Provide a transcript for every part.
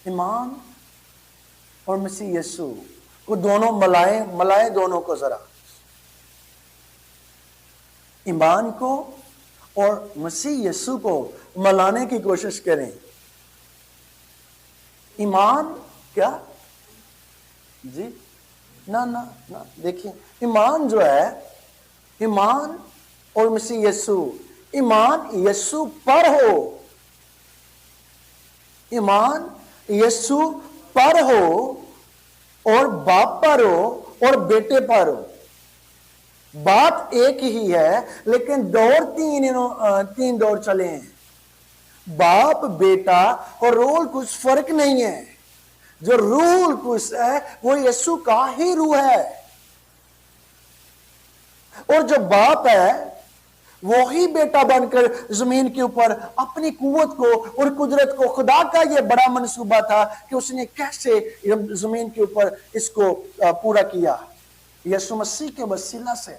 ایمان اور مسیح یسوع کو دونوں ملائیں دونوں کو ذرا، ایمان کو اور مسیح یسوع کو ملانے کی کوشش کریں۔ ایمان کیا جی نہ دیکھیں، ایمان جو ہے، ایمان اور مسیح یسوع، ایمان یسوع پر ہو، ایمان یسوع پر ہو اور باپ پر ہو اور بیٹے پر ہو۔ بات ایک ہی ہے لیکن تین دور چلے ہیں۔ باپ بیٹا اور رول کچھ فرق نہیں ہے، جو رول کچھ ہے وہ یسوع کا ہی روح ہے، اور جو باپ ہے وہی بیٹا بن کر زمین کے اوپر اپنی قوت کو اور قدرت کو، خدا کا یہ بڑا منصوبہ تھا کہ اس نے کیسے زمین کے اوپر اس کو پورا کیا، یسوع مسیح کے وسیلہ سے۔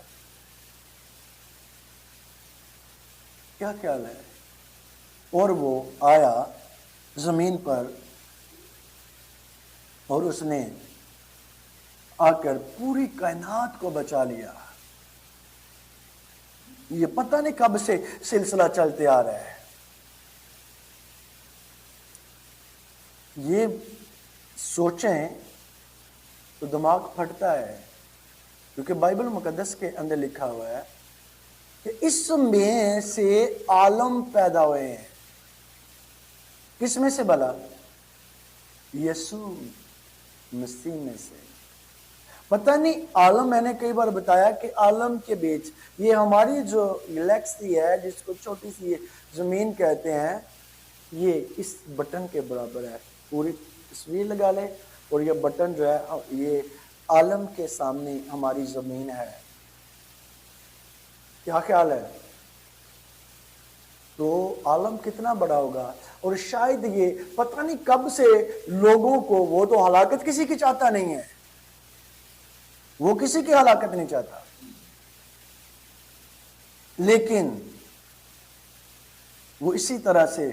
کیا خیال ہے؟ اور وہ آیا زمین پر اور اس نے آ کر پوری کائنات کو بچا لیا۔ یہ پتہ نہیں کب سے سلسلہ چلتے آ رہا ہے۔ یہ سوچیں تو دماغ پھٹتا ہے، کیونکہ بائبل مقدس کے اندر لکھا ہوا ہے کہ اس میں سے عالم پیدا ہوئے ہیں۔ کس میں سے بھلا؟ یسوع مسیح میں سے۔ پتہ نہیں عالم، میں نے کئی بار بتایا کہ عالم کے بیچ یہ ہماری جو گلیکسی ہے، جس کو چھوٹی سی زمین کہتے ہیں، یہ اس بٹن کے برابر ہے۔ پوری تصویر لگا لے اور یہ بٹن جو ہے یہ عالم کے سامنے ہماری زمین ہے۔ کیا خیال ہے؟ تو عالم کتنا بڑا ہوگا، اور شاید یہ پتہ نہیں کب سے لوگوں کو، وہ تو ہلاکت کسی کی چاہتا نہیں ہے، وہ کسی کی ہلاکت نہیں چاہتا، لیکن وہ اسی طرح سے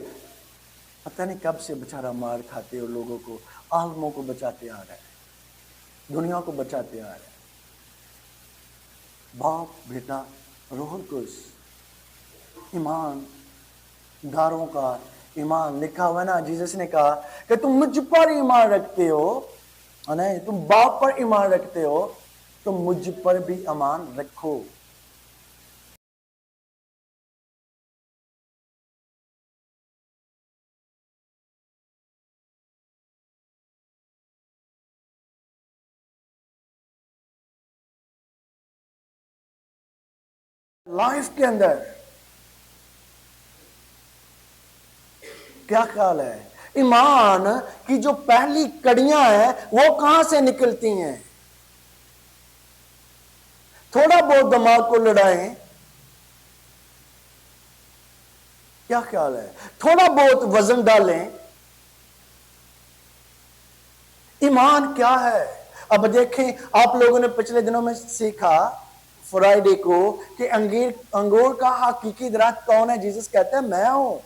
پتہ نہیں کب سے بچارہ مار کھاتے اور لوگوں کو، عالموں کو بچاتے آ رہا ہے، دنیا کو بچاتے آ رہا ہے۔ باپ بیٹا روح القدس، ایمان داروں کا ایمان لکھا ہوا ہے نا۔ جیسس نے کہا کہ تم مجھ پر ایمان رکھتے ہو، نہیں تم باپ پر ایمان رکھتے ہو، تم مجھ پر بھی ایمان رکھو۔ لائف کے اندر کیا خیال ہے؟ ایمان کی جو پہلی کڑیاں ہیں وہ کہاں سے نکلتی ہیں؟ تھوڑا بہت دماغ کو لڑائیں، کیا خیال ہے؟ تھوڑا بہت وزن ڈالیں، ایمان کیا ہے؟ اب دیکھیں، آپ لوگوں نے پچھلے دنوں میں سیکھا فرائیڈے کو کہ انگور کا حقیقی درخت کون ہے؟ جیسس کہتا ہے میں ہوں۔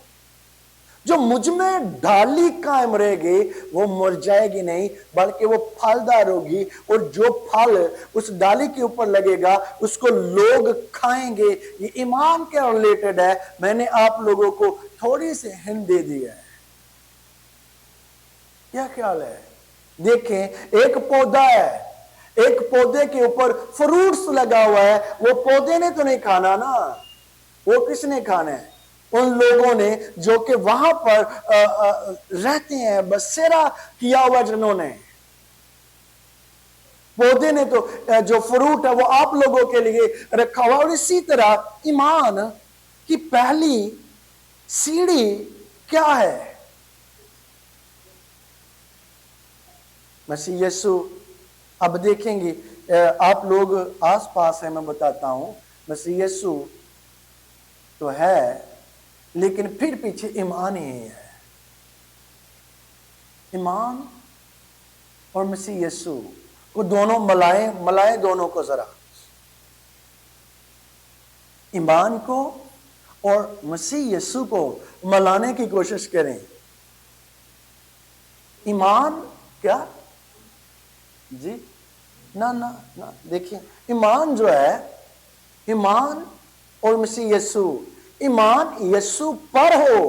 جو مجھ میں ڈالی قائم رہے گی وہ مر جائے گی نہیں، بلکہ وہ پھلدار ہوگی، اور جو پھل اس ڈالی کے اوپر لگے گا اس کو لوگ کھائیں گے۔ یہ ایمان کے ریلیٹڈ ہے۔ میں نے آپ لوگوں کو تھوڑی سی ہنٹ دے دی ہے۔ کیا خیال ہے؟ دیکھیں، ایک پودا ہے، ایک پودے کے اوپر فروٹس لگا ہوا ہے، وہ پودے نے تو نہیں کھانا نا، وہ کس نے کھانا ہے؟ ان لوگوں نے جو کہ وہاں پر رہتے ہیں، بسیرا کیا ہوا جنہوں نے۔ پودے نے تو جو فروٹ ہے وہ آپ لوگوں کے لیے رکھا ہوا۔ اور اسی طرح ایمان کی پہلی سیڑھی کیا ہے؟ مسیح یسوع۔ اب دیکھیں گے، آپ لوگ آس پاس ہیں، میں بتاتا ہوں، مسیح یسوع تو ہے لیکن پھر پیچھے ایمان ہی ہے۔ ایمان اور مسیح یسوع کو دونوں ملائیں دونوں کو ذرا، ایمان کو اور مسیح یسوع کو ملانے کی کوشش کریں۔ ایمان کیا جی نہ دیکھیں، ایمان جو ہے، ایمان اور مسیح یسو، ایمان یسو پر ہو،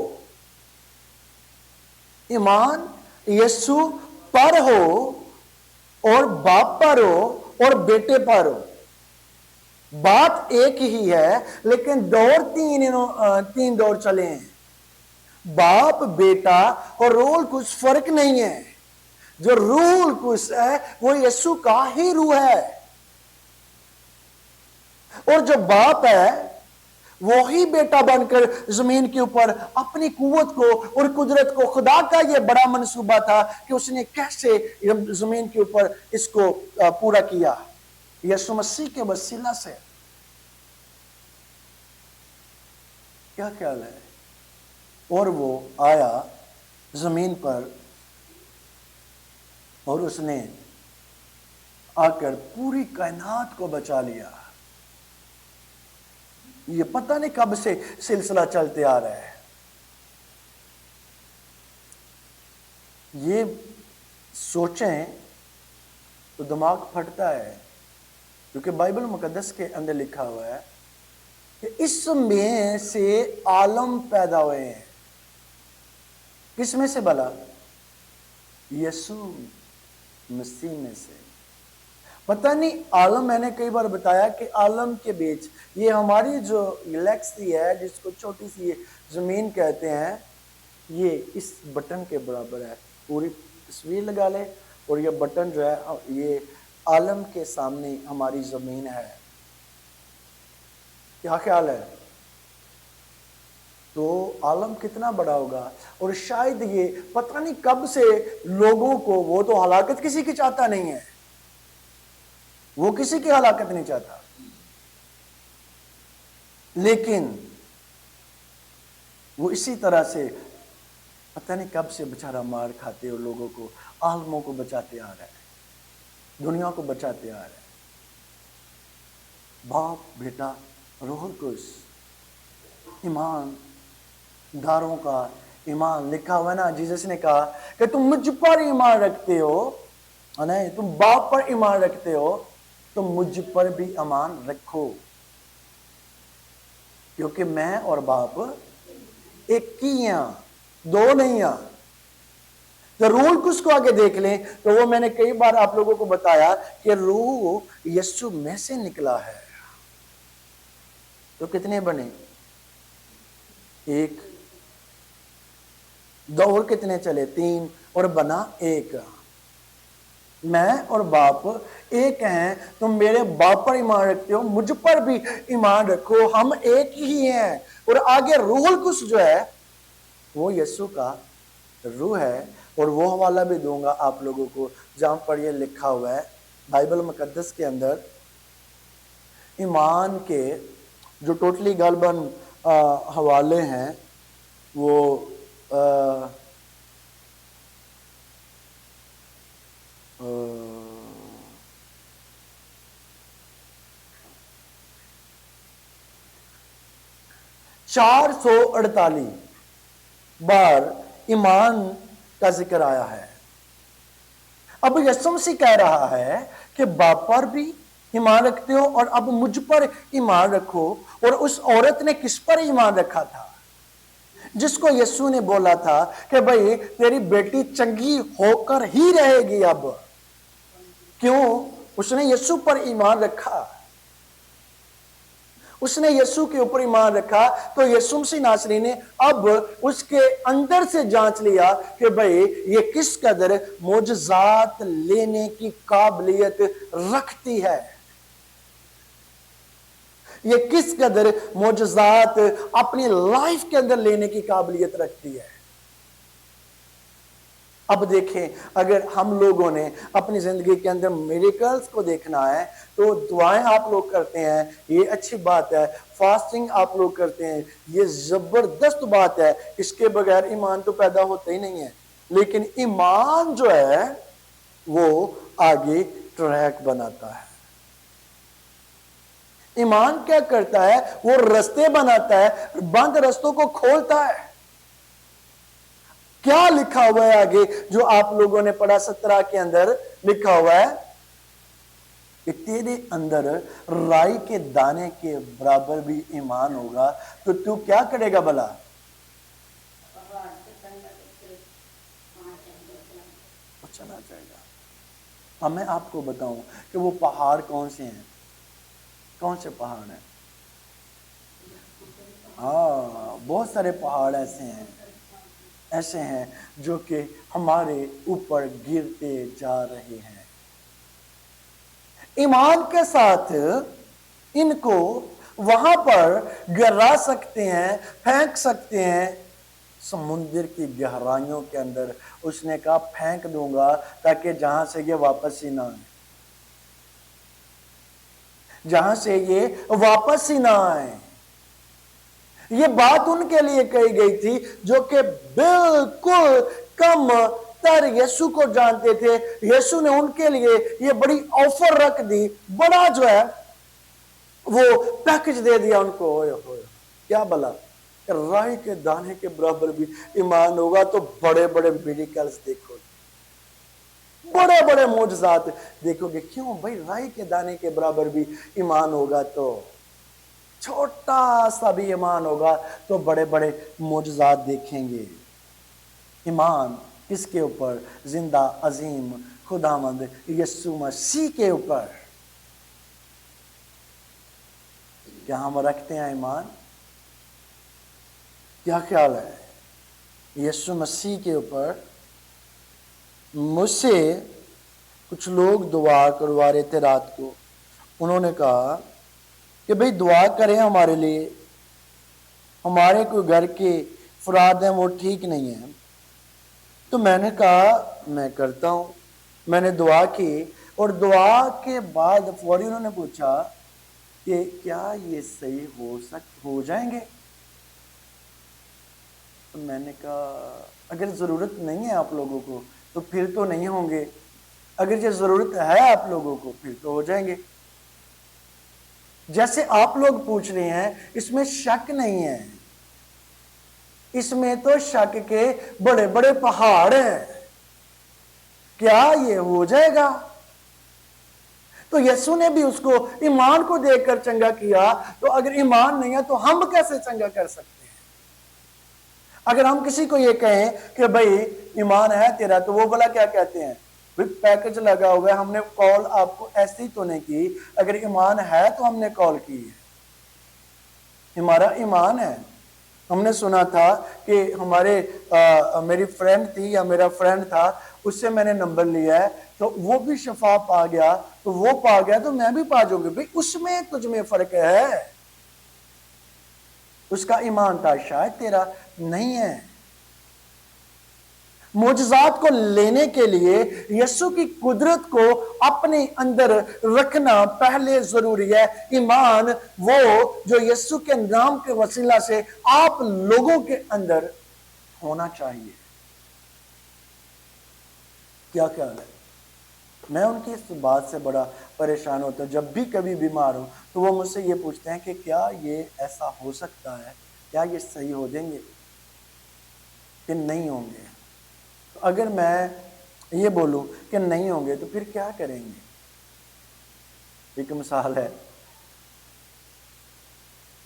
ایمان یسو پر ہو اور باپ پر ہو اور بیٹے پر ہو۔ بات ایک ہی ہے لیکن تین دور چلے ہیں۔ باپ، بیٹا اور روح القدس فرق نہیں ہے۔ جو روح القدس ہے وہ یسوع کا ہی روح ہے، اور جو باپ ہے وہی بیٹا بن کر زمین کے اوپر اپنی قوت کو اور قدرت کو، خدا کا یہ بڑا منصوبہ تھا کہ اس نے کیسے زمین کے اوپر اس کو پورا کیا، یسوع مسیح کے وسیلہ سے۔ کیا خیال ہے؟ اور وہ آیا زمین پر اور اس نے آ کر پوری کائنات کو بچا لیا۔ یہ پتہ نہیں کب سے سلسلہ چلتے آ رہا ہے۔ یہ سوچیں تو دماغ پھٹتا ہے، کیونکہ بائبل مقدس کے اندر لکھا ہوا ہے کہ اس میں سے عالم پیدا ہوئے ہیں۔ کس میں سے بھلا؟ یسوع مسیح میں سے۔ پتہ نہیں عالم، میں نے کئی بار بتایا کہ عالم کے بیچ یہ ہماری جو گلیکسی ہے، جس کو چھوٹی سی زمین کہتے ہیں، یہ اس بٹن کے برابر ہے۔ پوری تصویر لگا لے اور یہ بٹن جو ہے یہ عالم کے سامنے ہماری زمین ہے۔ کیا خیال ہے؟ تو عالم کتنا بڑا ہوگا، اور شاید یہ پتہ نہیں کب سے لوگوں کو، وہ تو ہلاکت کسی کی چاہتا نہیں ہے، وہ کسی کی ہلاکت نہیں چاہتا، لیکن وہ اسی طرح سے پتہ نہیں کب سے بچارہ مار کھاتے اور لوگوں کو، عالموں کو بچاتے آ رہا ہے، دنیا کو بچاتے آ رہا ہے۔ باپ، بیٹا، روح القدس، ایمان داروں کا ایمان لکھا ہوا ہے نا۔ جیسس نے کہا کہ تم مجھ پر ایمان رکھتے ہو، نہیں تم باپ پر ایمان رکھتے ہو، تم مجھ پر بھی ایمان رکھو، کیونکہ میں اور باپ ایک ہی ہیں، دو نہیں ہیں۔ تو روح القدس کو آگے دیکھ لیں تو وہ میں نے کئی بار آپ لوگوں کو بتایا کہ روح یسوع میں سے نکلا ہے۔ تو کتنے بنے؟ ایک، دو اور کتنے چلے؟ تین، اور بنا ایک۔ میں اور باپ ایک ہیں، تم میرے باپ پر ایمان رکھتے ہو، مجھ پر بھی ایمان رکھو، ہم ایک ہی ہیں۔ اور آگے روح القدس جو ہے وہ یسوع کا روح ہے، اور وہ حوالہ بھی دوں گا آپ لوگوں کو جہاں پر یہ لکھا ہوا ہے بائبل مقدس کے اندر۔ ایمان کے جو ٹوٹلی غالباً حوالے ہیں وہ 448 بار ایمان کا ذکر آیا ہے۔ اب یسوع مسیح کہہ رہا ہے کہ باپ پر بھی ایمان رکھتے ہو اور اب مجھ پر ایمان رکھو۔ اور اس عورت نے کس پر ایمان رکھا تھا؟ جس کو یسوع نے بولا تھا کہ بھئی تیری بیٹی چنگی ہو کر ہی رہے گی۔ اب کیوں؟ اس نے یسوع پر ایمان رکھا، اس نے یسوع کے اوپر ایمان رکھا، تو یسوع مسیح ناصری نے اب اس کے اندر سے جانچ لیا کہ بھئی یہ کس قدر معجزات لینے کی قابلیت رکھتی ہے، یہ کس قدر معجزات اپنی لائف کے اندر لینے کی قابلیت رکھتی ہے۔ اب دیکھیں، اگر ہم لوگوں نے اپنی زندگی کے اندر میریکلز کو دیکھنا ہے تو دعائیں آپ لوگ کرتے ہیں، یہ اچھی بات ہے، فاسٹنگ آپ لوگ کرتے ہیں، یہ زبردست بات ہے، اس کے بغیر ایمان تو پیدا ہوتا ہی نہیں ہے۔ لیکن ایمان جو ہے وہ آگے ٹریک بناتا ہے۔ ایمان کیا کرتا ہے؟ وہ رستے بناتا ہے، بند رستوں کو کھولتا ہے۔ کیا لکھا ہوا ہے آگے جو آپ لوگوں نے پڑھا 17 کے اندر لکھا ہوا ہے کہ تیرے اندر رائی کے دانے کے برابر بھی ایمان ہوگا تو تو کیا کرے گا بھلا؟ چلا جائے گا. اب میں آپ کو بتاؤں کہ وہ پہاڑ کون سے ہیں؟ کون سے پہاڑ ہیں؟ ہاں، بہت سارے پہاڑ ایسے ہیں جو کہ ہمارے اوپر گرتے جا رہے ہیں. ایمان کے ساتھ ان کو وہاں پر گرا سکتے ہیں، پھینک سکتے ہیں سمندر کی گہرائیوں کے اندر. اس نے کہا پھینک دوں گا تاکہ جہاں سے یہ واپس ہی نہ آئے، جہاں سے یہ واپس ہی نہ آئے. یہ بات ان کے لیے کہی گئی تھی جو کہ بالکل کم تر یسوع کو جانتے تھے. یسوع نے ان کے لیے یہ بڑی آفر رکھ دی، بڑا جو ہے وہ پیکج دے دیا ان کو. کیا بلا؟ رائی کے دانے کے برابر بھی ایمان ہوگا تو بڑے بڑے میریکلز دیکھو گے، بڑے بڑے معجزات دیکھو گے. کیوں بھائی؟ رائی کے دانے کے برابر بھی ایمان ہوگا تو چھوٹا سا بھی ایمان ہوگا تو بڑے بڑے معجزات دیکھیں گے. ایمان کس کے اوپر؟ زندہ عظیم خداوند یسوع مسیح کے اوپر. کیا ہم رکھتے ہیں ایمان؟ کیا خیال ہے یسوع مسیح کے اوپر؟ مجھ سے کچھ لوگ دعا کروا رہے تھے رات کو. انہوں نے کہا کہ بھئی دعا کریں ہمارے لیے، ہمارے کوئی گھر کے افراد ہیں وہ ٹھیک نہیں ہیں. تو میں نے کہا میں کرتا ہوں. میں نے دعا کی اور دعا کے بعد فوری انہوں نے پوچھا کہ کیا یہ صحیح ہو جائیں گے؟ تو میں نے کہا اگر ضرورت نہیں ہے آپ لوگوں کو تو پھر تو نہیں ہوں گے، اگر یہ ضرورت ہے آپ لوگوں کو پھر تو ہو جائیں گے. جیسے آپ لوگ پوچھ رہے ہیں اس میں شک نہیں ہے، اس میں تو شک کے بڑے بڑے پہاڑ ہیں. کیا یہ ہو جائے گا؟ تو یسوع نے بھی اس کو ایمان کو دیکھ کر چنگا کیا. تو اگر ایمان نہیں ہے تو ہم کیسے چنگا کر سکتے ہیں؟ اگر ہم کسی کو یہ کہیں کہ بھئی ایمان ہے تیرا تو وہ بھلا کیا کہتے ہیں؟ پیکج لگا ہوا ہے، ہم نے کال آپ کو ایسی تو نہیں کی. اگر ایمان ہے تو ہم نے کال کی ہے، ہمارا ایمان ہے. ہم نے سنا تھا کہ میری فرینڈ تھی یا میرا فرینڈ تھا، اس سے میں نے نمبر لیا ہے تو وہ بھی شفا پا گیا، تو وہ پا گیا تو میں بھی پا جاؤں گی. بھئی اس میں تجھ میں فرق ہے، اس کا ایمان تھا شاید تیرا نہیں ہے. معجزات کو لینے کے لیے یسوع کی قدرت کو اپنے اندر رکھنا پہلے ضروری ہے. ایمان وہ جو یسوع کے نام کے وسیلہ سے آپ لوگوں کے اندر ہونا چاہیے. کیا خیال ہے؟ میں ان کی اس بات سے بڑا پریشان ہوتا ہوں. جب بھی کبھی بیمار ہوں تو وہ مجھ سے یہ پوچھتے ہیں کہ کیا یہ ایسا ہو سکتا ہے، کیا یہ صحیح ہو جائیں گے کہ نہیں ہوں گے؟ اگر میں یہ بولوں کہ نہیں ہوں گے تو پھر کیا کریں گے؟ ایک مثال ہے،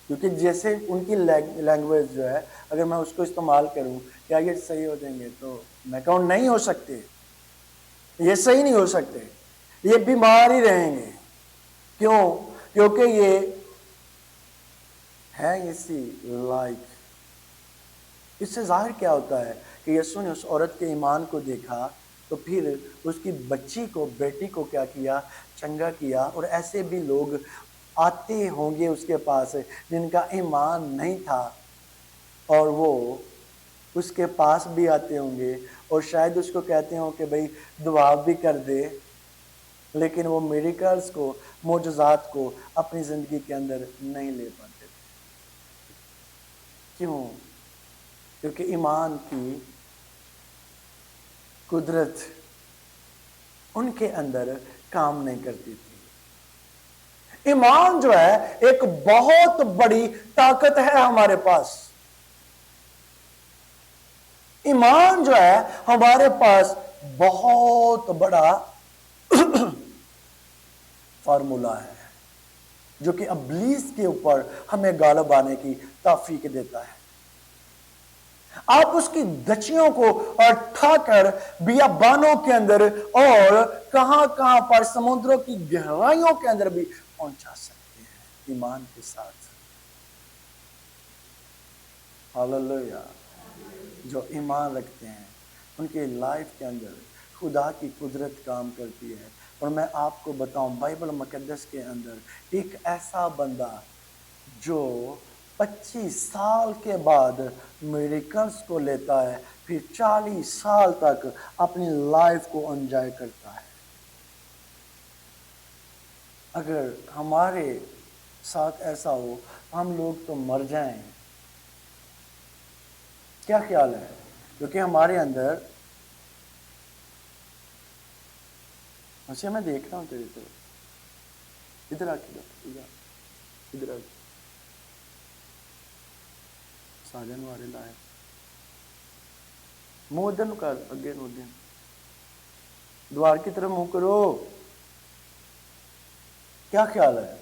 کیونکہ جیسے ان کی لینگویج جو ہے اگر میں اس کو استعمال کروں کیا یہ صحیح ہو جائیں گے تو میں کہوں نہیں ہو سکتے، یہ صحیح نہیں ہو سکتے، یہ بیمار ہی رہیں گے. کیوں؟ کیونکہ یہ ہے اسی لائک. اس سے ظاہر کیا ہوتا ہے کہ یسوع نے اس عورت کے ایمان کو دیکھا تو پھر اس کی بچی کو، بیٹی کو کیا کیا؟ چنگا کیا. اور ایسے بھی لوگ آتے ہوں گے اس کے پاس جن کا ایمان نہیں تھا اور وہ اس کے پاس بھی آتے ہوں گے اور شاید اس کو کہتے ہوں کہ بھئی دعا بھی کر دے، لیکن وہ میریکلز کو، معجزات کو اپنی زندگی کے اندر نہیں لے پاتے تھے. کیوں؟ کیونکہ ایمان کی قدرت ان کے اندر کام نہیں کرتی تھی. ایمان جو ہے ایک بہت بڑی طاقت ہے ہمارے پاس. ایمان جو ہے ہمارے پاس بہت بڑا فارمولا ہے جو کہ ابلیس کے اوپر ہمیں غالب آنے کی توفیق دیتا ہے. آپ اس کی دچیوں کو اٹھا کر بیابانوں کے اندر اور کہاں کہاں پر سمندروں کی گہرائیوں کے اندر بھی پہنچا سکتے ہیں ایمان کے ساتھ. ہاللویا. جو ایمان رکھتے ہیں ان کے لائف کے اندر خدا کی قدرت کام کرتی ہے. اور میں آپ کو بتاؤں بائبل مقدس کے اندر ایک ایسا بندہ جو 25 سال کے بعد میریکلز کو لیتا ہے پھر 40 سال تک اپنی لائف کو انجوائے کرتا ہے. اگر ہمارے ساتھ ایسا ہو ہم لوگ تو مر جائیں. کیا خیال ہے؟ کیونکہ ہمارے اندر اسے میں دیکھ رہا ہوں تیری طرف. ادھر آ کے ادھر آ کے ساجن والے لائے منہ ادھر نکال اگے نو دن دوار کی طرف منہ کرو. کیا خیال ہے؟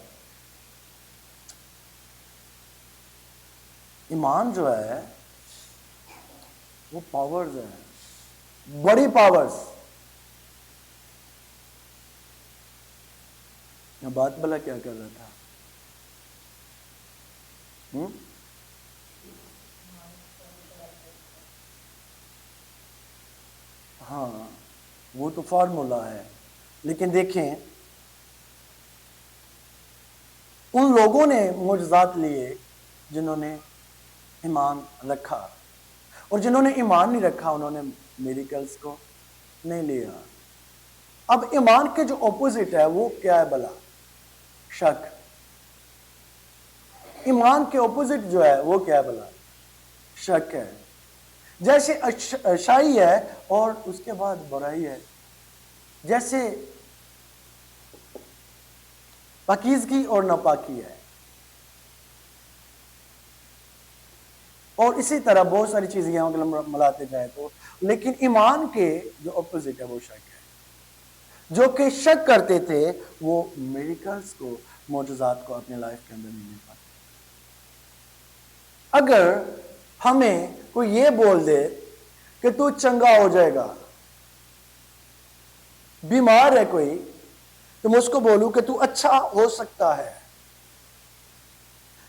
ایمان جو ہے وہ پاورز ہے بڑی پاورز. میں بات بلا کیا کر رہا تھا؟ ہاں وہ تو فارمولا ہے. لیکن دیکھیں ان لوگوں نے معجزات لیے جنہوں نے ایمان رکھا اور جنہوں نے ایمان نہیں رکھا انہوں نے میریکلز کو نہیں لیا. اب ایمان کے جو اپوزٹ ہے وہ کیا ہے بلا؟ شک. ایمان کے اپوزٹ جو ہے وہ کیا ہے بلا؟ شک ہے. جیسے اچھائی ہے اور اس کے بعد برائی ہے. جیسے پاکیزگی اور ناپاکی ہے. اور اسی طرح بہت ساری چیزیں اگر ملاتے جائیں تو. لیکن ایمان کے جو اپوزٹ ہے وہ شک ہے. جو کہ شک کرتے تھے وہ میریکلز کو معجزات کو اپنے لائف کے اندر نہیں لے پاتے. اگر ہمیں کوئی یہ بول دے کہ تو چنگا ہو جائے گا، بیمار ہے کوئی تو میں اس کو بولوں کہ تو اچھا ہو سکتا ہے،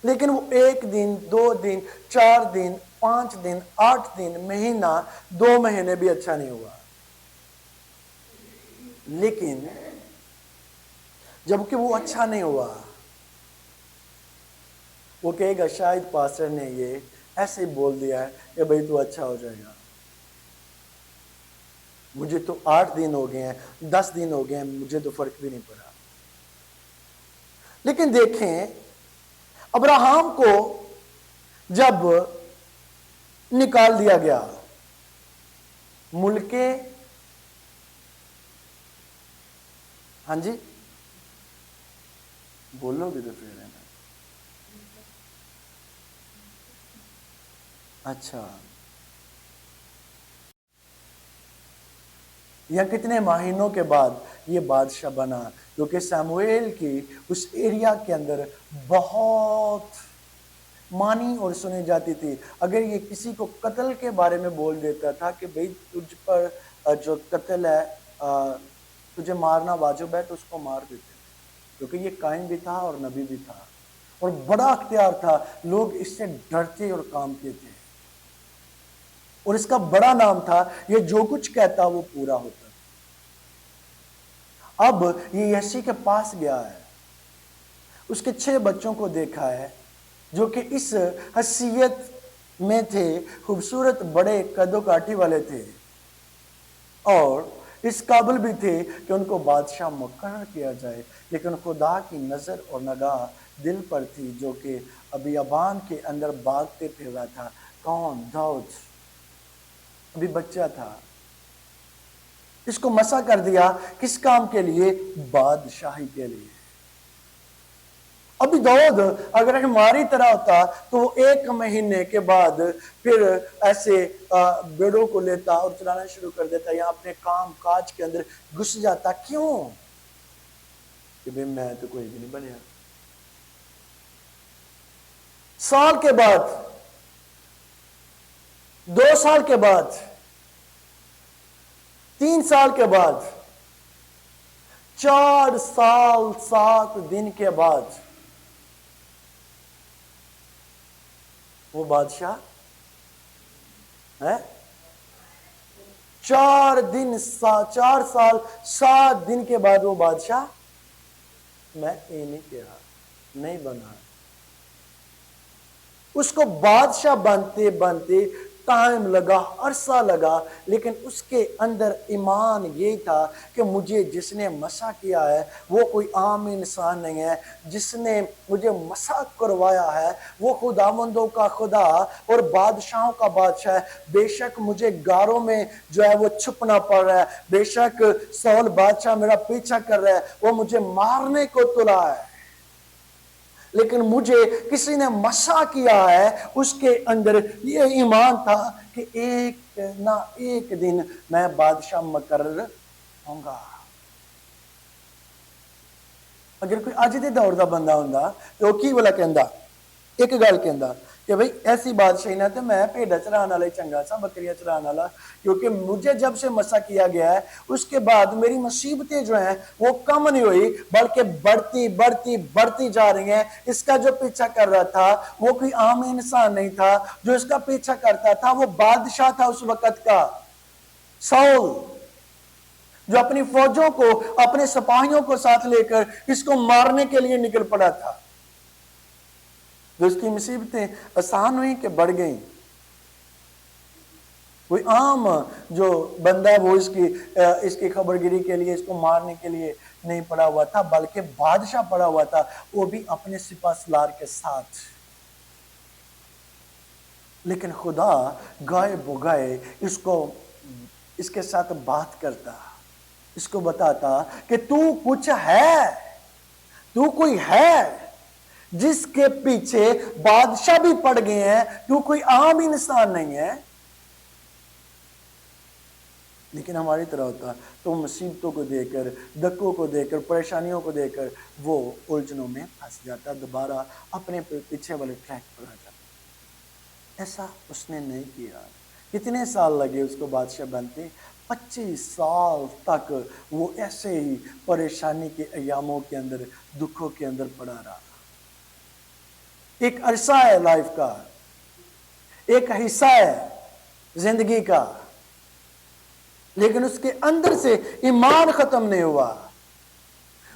لیکن وہ 1 دن 2 دن 4 دن 5 دن 8 دن مہینہ 2 مہینے بھی اچھا نہیں ہوا. لیکن جب کہ وہ اچھا نہیں ہوا وہ کہے گا شاید پاسٹر نے یہ ایسے ہی بول دیا ہے کہ بھئی تو اچھا ہو جائے گا. مجھے تو 8 دن ہو گئے ہیں 10 دن ہو گئے ہیں مجھے تو فرق بھی نہیں پڑا. لیکن دیکھیں ابراہیم کو جب نکال دیا گیا ملک، ہاں جی بولو گے تو پھر ہے نا. اچھا یا کتنے مہینوں کے بعد یہ بادشاہ بنا، کیونکہ ساموئیل کی اس ایریا کے اندر بہت مانی اور سنی جاتی تھی. اگر یہ کسی کو قتل کے بارے میں بول دیتا تھا کہ بھئی تجھ پر جو قتل ہے تجھے مارنا واجب ہے تو اس کو مار دیتے تھے، کیونکہ یہ قائم بھی تھا اور نبی بھی تھا اور بڑا اختیار تھا. لوگ اس سے ڈرتے اور کانپتے تھے اور اس کا بڑا نام تھا یہ جو کچھ کہتا وہ پورا ہوتا. اب یہ یسی کے پاس گیا ہے، اس کے 6 بچوں کو دیکھا ہے جو کہ اس حیثیت میں تھے، خوبصورت بڑے قد و کاٹی والے تھے اور اس قابل بھی تھے کہ ان کو بادشاہ مقرر کیا جائے. لیکن خدا کی نظر اور نگاہ دل پر تھی جو کہ ابیابان کے اندر بھاگتے پھر رہا تھا. کون؟ داؤد، ابھی بچہ تھا. اس کو مسا کر دیا کس کام کے لیے؟ بادشاہی کے لیے. ابھی داؤد اگر ہماری طرح ہوتا تو وہ 1 مہینے کے بعد پھر ایسے بیڑوں کو لیتا اور چلانا شروع کر دیتا یا اپنے کام کاج کے اندر گھس جاتا. کیوں؟ کہ بھئی میں تو کوئی بھی نہیں بنیا. سال کے بعد، 2 سال کے بعد، 3 سال کے بعد، 4 سال 7 دن کے بعد وہ بادشاہ ہے. 4 سال 7 دن کے بعد وہ بادشاہ میں یہ نہیں کیا، نہیں بنا. اس کو بادشاہ بنتے بنتے ٹائم لگا، عرصہ لگا، لیکن اس کے اندر ایمان یہ تھا کہ مجھے جس نے مسح کیا ہے وہ کوئی عام انسان نہیں ہے. جس نے مجھے مسح کروایا ہے وہ خداوندوں کا خدا اور بادشاہوں کا بادشاہ ہے. بے شک مجھے غاروں میں جو ہے وہ چھپنا پڑ رہا ہے، بے شک سول بادشاہ میرا پیچھا کر رہا ہے، وہ مجھے مارنے کو تلا ہے، لیکن مجھے کسی نے مسح کیا ہے. اس کے اندر یہ ایمان تھا کہ ایک نہ ایک دن میں بادشاہ مقرر ہوں گا. اگر کوئی اج دے دور دا بندہ ہوندا تو کی والا کہندا، ایک گل کہندا کہ بھئی ایسی بادشاہی نہ تو میں بھیڈا چران والا چنگا سا، بکریاں چران والا، کیونکہ مجھے جب سے مسح کیا گیا ہے اس کے بعد میری مصیبتیں جو ہیں وہ کم نہیں ہوئی بلکہ بڑھتی بڑھتی بڑھتی جا رہی ہیں. اس کا جو پیچھا کر رہا تھا وہ کوئی عام انسان نہیں تھا، جو اس کا پیچھا کرتا تھا وہ بادشاہ تھا اس وقت کا، سول، جو اپنی فوجوں کو، اپنے سپاہیوں کو ساتھ لے کر اس کو مارنے کے لیے نکل پڑا تھا. جو اس کی مصیبتیں آسان ہوئیں کہ بڑھ گئیں. کوئی عام جو بندہ ہے وہ اس کی خبر گیری کے لیے، اس کو مارنے کے لیے نہیں پڑا ہوا تھا، بلکہ بادشاہ پڑا ہوا تھا، وہ بھی اپنے سپہ سالار کے ساتھ. لیکن خدا گائے بگائے اس کے ساتھ بات کرتا، اس کو بتاتا کہ تو کچھ ہے، تو کوئی ہے جس کے پیچھے بادشاہ بھی پڑ گئے ہیں، تو کوئی عام انسان نہیں ہے. لیکن ہماری طرح ہوتا تو مصیبتوں کو دے کر، دکوں کو دے کر، پریشانیوں کو دے کر وہ الجھنوں میں پھنس جاتا، دوبارہ اپنے پیچھے والے ٹریک پر آ جاتا. ایسا اس نے نہیں کیا. کتنے سال لگے اس کو بادشاہ بنتے؟ 25 سال تک وہ ایسے ہی پریشانی کے ایاموں کے اندر، دکھوں کے اندر پڑا رہا. ایک عرصہ ہے لائف کا، ایک حصہ ہے زندگی کا، لیکن اس کے اندر سے ایمان ختم نہیں ہوا.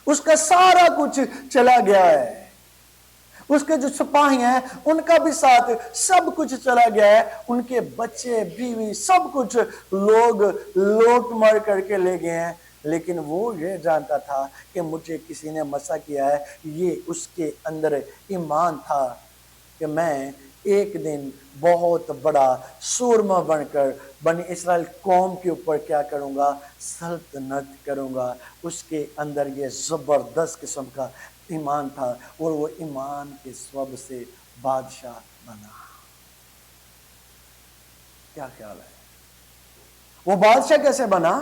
اس کا سارا کچھ چلا گیا ہے. اس کے جو سپاہی ہیں ان کا بھی ساتھ سب کچھ چلا گیا ہے. ان کے بچے بیوی سب کچھ لوگ لوٹ مار کر کے لے گئے ہیں. لیکن وہ یہ جانتا تھا کہ مجھے کسی نے مسح کیا ہے. یہ اس کے اندر ایمان تھا کہ میں ایک دن بہت بڑا سورما بن کر بنی اسرائیل قوم کے اوپر کیا کروں گا؟ سلطنت کروں گا. اس کے اندر یہ زبردست قسم کا ایمان تھا اور وہ ایمان کے سبب سے بادشاہ بنا. کیا خیال ہے؟ وہ بادشاہ کیسے بنا؟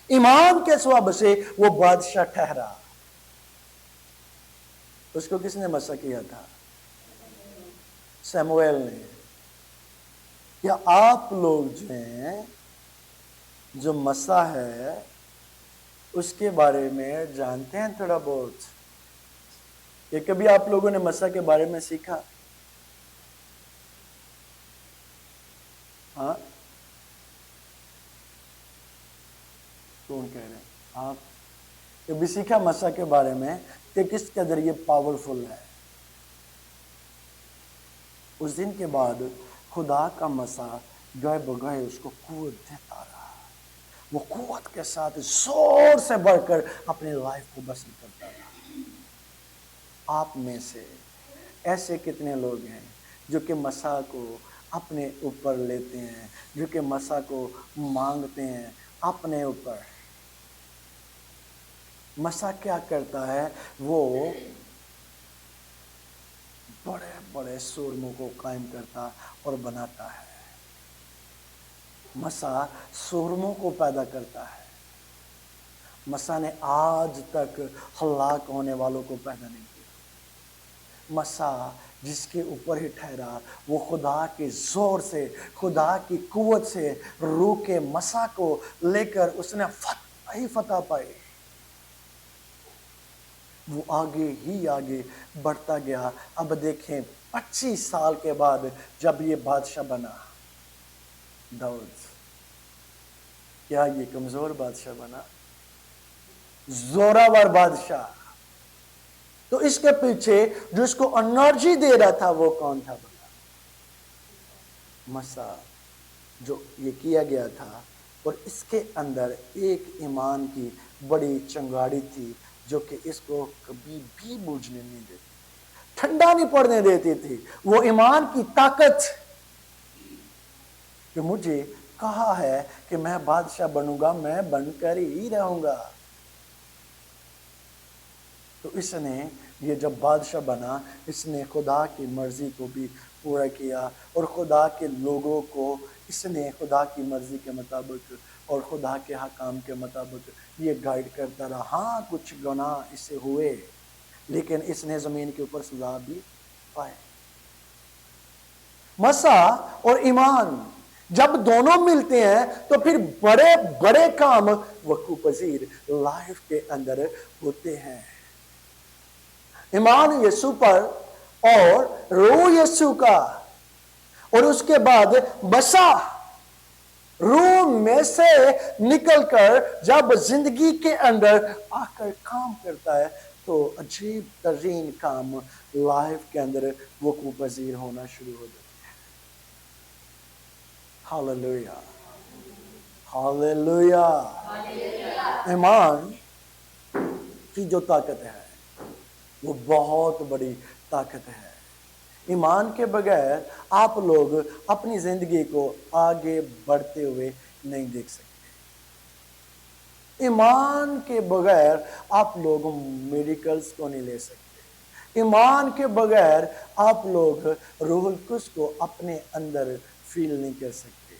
ایمان کے سبب سے وہ بادشاہ ٹھہرا. اس کو کس نے مسح کیا تھا؟ سیموئیل نے. یا آپ لوگ جو ہیں جو مسح ہے اس کے بارے میں جانتے ہیں تھوڑا بہت؟ کہ کبھی آپ لوگوں نے مسح کے بارے میں سیکھا؟ ہاں کون کہہ رہے ہیں؟ آپ کبھی سیکھا مسح کے بارے میں کہ کس قدر یہ پاورفل ہے؟ اس دن کے بعد خدا کا مسح گائے بگائے اس کو قوت دیتا رہا. وہ قوت کے ساتھ زور سے بڑھ کر اپنی لائف کو بسر کرتا رہا. آپ میں سے ایسے کتنے لوگ ہیں جو کہ مسح کو اپنے اوپر لیتے ہیں، جو کہ مسح کو مانگتے ہیں اپنے اوپر؟ مسا کیا کرتا ہے؟ وہ بڑے بڑے سورموں کو قائم کرتا اور بناتا ہے. مسا سورموں کو پیدا کرتا ہے. مسا نے آج تک ہلاک ہونے والوں کو پیدا نہیں کیا. مسا جس کے اوپر ہی ٹھہرا وہ خدا کے زور سے، خدا کی قوت سے روح کے مسا کو لے کر اس نے فتح ہی فتح پائی. وہ آگے ہی آگے بڑھتا گیا. اب دیکھیں 25 سال کے بعد جب یہ بادشاہ بنا داؤد، کیا یہ کمزور بادشاہ بنا؟ زوراور بادشاہ. تو اس کے پیچھے جو اس کو انرجی دے رہا تھا وہ کون تھا؟ بتا، مسا جو یہ کیا گیا تھا. اور اس کے اندر ایک ایمان کی بڑی چنگاڑی تھی جو کہ اس کو کبھی بھی بوجھنے نہیں دیتی، ٹھنڈا نہیں پڑنے دیتی تھی. وہ ایمان کی طاقت کہ مجھے کہا ہے کہ میں بادشاہ بنوں گا، میں بن کر ہی رہوں گا. تو اس نے یہ جب بادشاہ بنا، اس نے خدا کی مرضی کو بھی پورا کیا اور خدا کے لوگوں کو اس نے خدا کی مرضی کے مطابق اور خدا کے حکام کے مطابق یہ گائیڈ کرتا رہا. ہاں کچھ گناہ اس سے ہوئے لیکن اس نے زمین کے اوپر سزا بھی پائے. مسا اور ایمان جب دونوں ملتے ہیں تو پھر بڑے بڑے کام وقوع پذیر لائف کے اندر ہوتے ہیں. ایمان یسوع پر اور روح یسوع کا، اور اس کے بعد مسا روح میں سے نکل کر جب زندگی کے اندر آ کر کام کرتا ہے تو عجیب ترین کام لائف کے اندر وقوع پذیر ہونا شروع ہو جاتا ہے. Hallelujah, hallelujah. ایمان کی جو طاقت ہے وہ بہت بڑی طاقت ہے. ایمان کے بغیر آپ لوگ اپنی زندگی کو آگے بڑھتے ہوئے نہیں دیکھ سکتے. ایمان کے بغیر آپ لوگ میریکلز کو نہیں لے سکتے. ایمان کے بغیر آپ لوگ روح القدس کو اپنے اندر فیل نہیں کر سکتے.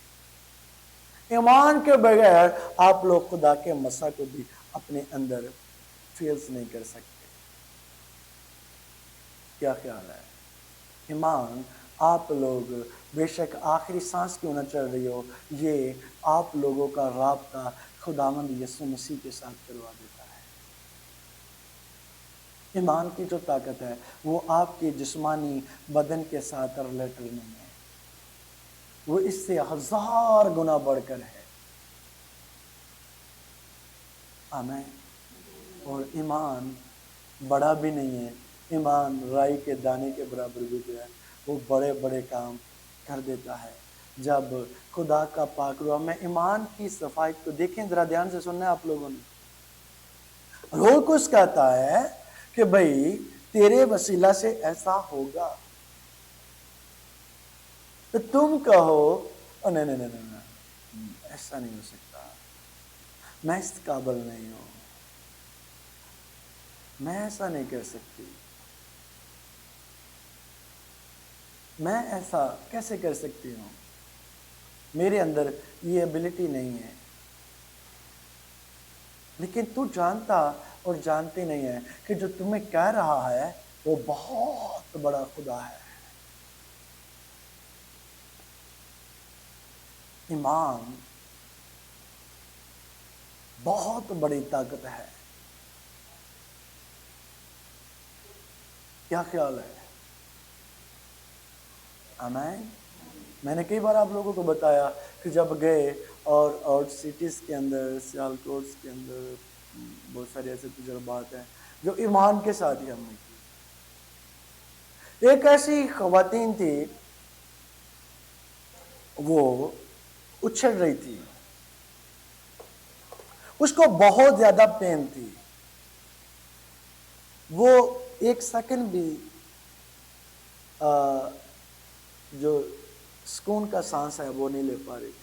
ایمان کے بغیر آپ لوگ خدا کے مسا کو بھی اپنے اندر فیلز نہیں کر سکتے. کیا خیال ہے؟ ایمان آپ لوگ بے شک آخری سانس کیوں نہ چل رہی ہو، یہ آپ لوگوں کا رابطہ خداوند یسوع مسیح کے ساتھ کروا دیتا ہے. ایمان کی جو طاقت ہے وہ آپ کے جسمانی بدن کے ساتھ ریلیٹڈ نہیں ہے، وہ اس سے 1000 گنا بڑھ کر ہے. آمین. اور ایمان بڑا بھی نہیں ہے. ایمان رائی کے دانے کے برابر بھی جو ہے وہ بڑے بڑے کام کر دیتا ہے. جب خدا کا پاک روح میں ایمان کی صفائی کو دیکھیں، ذرا دھیان سے سننا ہے آپ لوگوں نے. روح القدس کہتا ہے کہ بھائی تیرے وسیلہ سے ایسا ہوگا، تو تم کہو نہیں نہیں نہیں نہیں، ایسا نہیں ہو سکتا، میں اس قابل نہیں ہوں، میں ایسا نہیں کر سکتی، میں ایسا کیسے کر سکتی ہوں، میرے اندر یہ ایبلٹی نہیں ہے. لیکن تو جانتا اور جانتے نہیں ہے کہ جو تمہیں کہہ رہا ہے وہ بہت بڑا خدا ہے. ایمان بہت بڑی طاقت ہے. کیا خیال ہے؟ آمین. میں نے کئی بار آپ لوگوں کو بتایا کہ جب گئے اور سٹیز کے اندر، سیال کوٹس کے اندر بہت سارے ایسے تجربات ہیں جو ایمان کے ساتھ ہی ہم نے کی. ایک ایسی خواتین تھی، وہ اچھل رہی تھی، اس کو بہت زیادہ پین تھی، وہ ایک سیکنڈ بھی جو سکون کا سانس ہے وہ نہیں لے پا رہی تھی.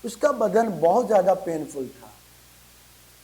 اس کا بدن بہت زیادہ پینفل تھا.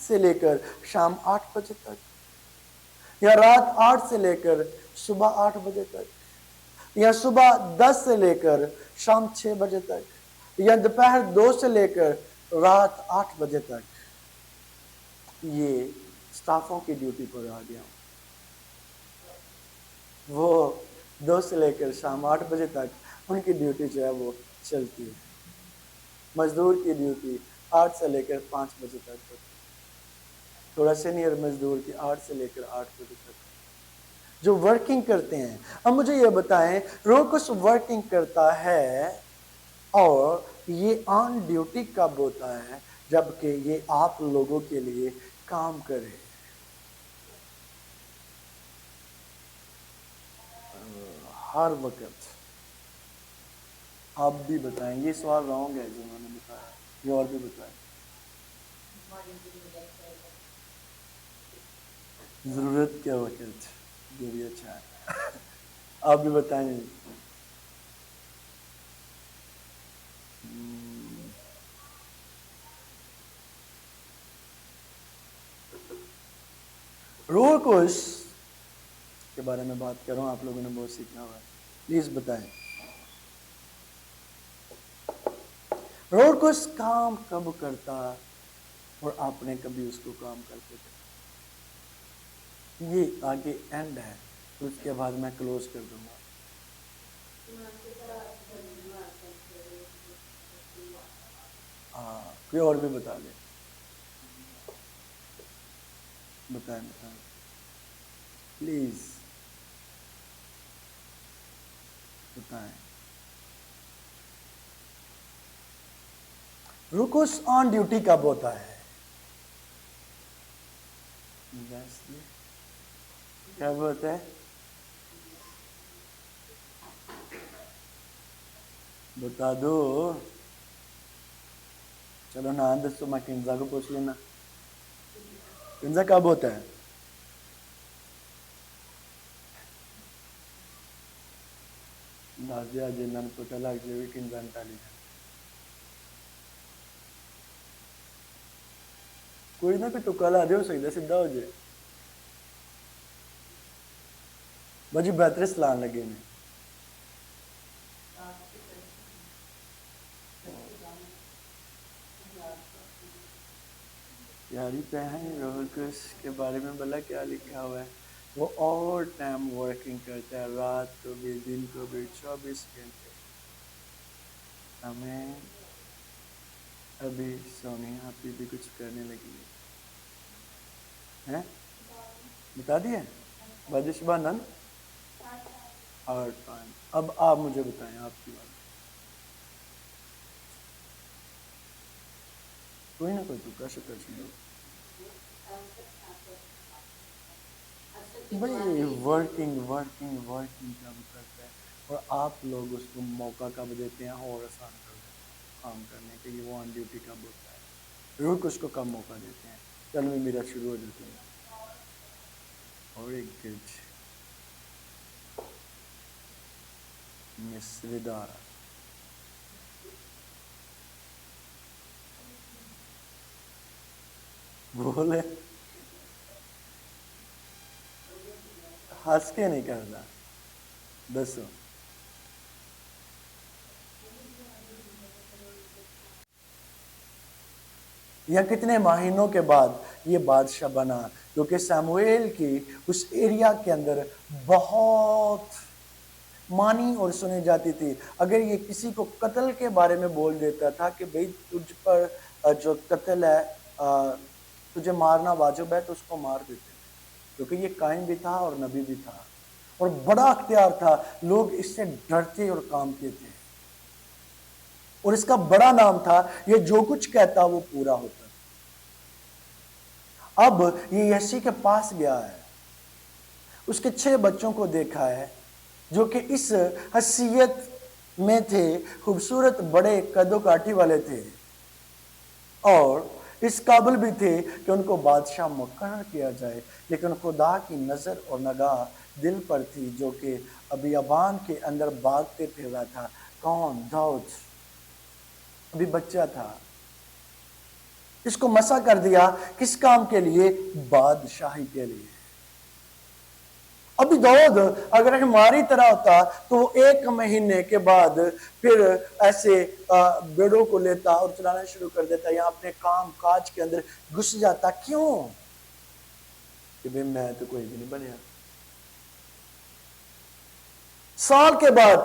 سے لے کر شام 8 بجے تک، یا رات 8 سے لے کر صبح 8 بجے تک، یا صبح 10 سے لے کر شام 6 بجے تک، یا دوپہر 2 سے لے کر رات 8 بجے تک، یہ سٹافوں کی ڈیوٹی پر آ گیا ہوں۔ وہ 2 سے لے کر شام 8 بجے تک ان کی ڈیوٹی جو ہے وہ چلتی ہے۔ مزدور کی ڈیوٹی 8 سے لے کر 5 بجے تک ہوتی ہے، تھوڑا سینئر مزدور کی 8 سے لے کر 8 بجے تک، جو ورکنگ کرتے ہیں۔ اب مجھے یہ بتائیں، روکس ورکنگ کرتا ہے اور یہ آن ڈیوٹی کب ہوتا ہے؟ جبکہ یہ آپ لوگوں کے لیے کام کرے۔ ہر وقت آپ بھی بتائیں، یہ سوال رانگ ہے جنہوں نے بتایا، یہ اور بھی بتائیں۔ ضرورت کے وقت، یہ بھی اچھا ہے۔ آپ بھی بتائیں۔ روکس کے بارے میں بات کر رہا ہوں، آپ لوگوں نے بہت سیکھنا ہوا ہے، پلیز بتائیں روکس کام کب کرتا اور آپ نے کبھی اس کو کام کرتے تھے؟ یہ آگے اینڈ ہے، اس کے بعد میں کلوز کر دوں گا۔ کوئی اور بھی بتا دیں، بتائیں پلیز بتائیں۔ روکس آن ڈیوٹی کب ہوتا ہے؟ کیا ہوتا ہے؟ بتا دو۔ چلو نا دسو، میں کنزا کو پوچھ لینا، کنزا کب ہوتا ہے؟ دس جنہوں نے پتہ لگ جائے بھی کنزا نٹالی ہے، کوئی نہ کوئی ٹکا لا دے، ہو سکتا سیدھا ہو جائے۔ باجی بہتر سلان لگے نے۔ یاری پہن روکس کے بارے میں بلا کیا لکھا ہوا ہے؟ وہ اور ٹائم ورکنگ کرتا ہے، رات کو بھی دن کو بھی 24 گھنٹے۔ ہمیں ابھی سونی آپ بھی کچھ کرنے لگی ہے، بتا دیے باجی شبانن ہارڈ ٹائم۔ اب آپ مجھے بتائیں آپ کی بات، کوئی نہ کوئی تو شکر چلو بھائی ورکنگ کب کرتا ہے اور آپ لوگ اس کو موقع کب دیتے ہیں اور آسان کر دیتے ہیں کام کرنے کے لیے؟ وہ آن ڈیوٹی کب ہوتا ہے؟ روک اس کو کب موقع دیتے ہیں؟ چل میں میرا شروع ہو جاتا ہے اور ایک گج مصردہ بولے ہنس کے نہیں کرنا، دسو یا کتنے مہینوں کے بعد یہ بادشاہ بنا؟ کیونکہ ساموئیل کی اس ایریا کے اندر بہت مانی اور سنی جاتی تھی۔ اگر یہ کسی کو قتل کے بارے میں بول دیتا تھا کہ بھئی تجھ پر جو قتل ہے تجھے مارنا واجب ہے، تو اس کو مار دیتے تھے، کیونکہ یہ قائم بھی تھا اور نبی بھی تھا اور بڑا اختیار تھا، لوگ اس سے ڈرتے اور کانپتے تھے، اور اس کا بڑا نام تھا یہ جو کچھ کہتا وہ پورا ہوتا۔ اب یہ یسی کے پاس گیا ہے، اس کے 6 بچوں کو دیکھا ہے جو کہ اس حیثیت میں تھے، خوبصورت بڑے قد و کاٹھی والے تھے اور اس قابل بھی تھے کہ ان کو بادشاہ مقرر کیا جائے، لیکن خدا کی نظر اور نگاہ دل پر تھی جو کہ ابیابان کے اندر بھاگتے پھر رہا تھا۔ کون؟ داؤد ابھی بچہ تھا، اس کو مسح کر دیا کس کام کے لیے؟ بادشاہی کے لیے. ابھی داؤد اگر ہماری طرح ہوتا تو وہ 1 مہینے کے بعد پھر ایسے بیڑوں کو لیتا اور چلانا شروع کر دیتا یا اپنے کام کاج کے اندر گھس جاتا. کیوں؟ کہ بھئی میں تو کوئی بھی نہیں بنیا. سال کے بعد،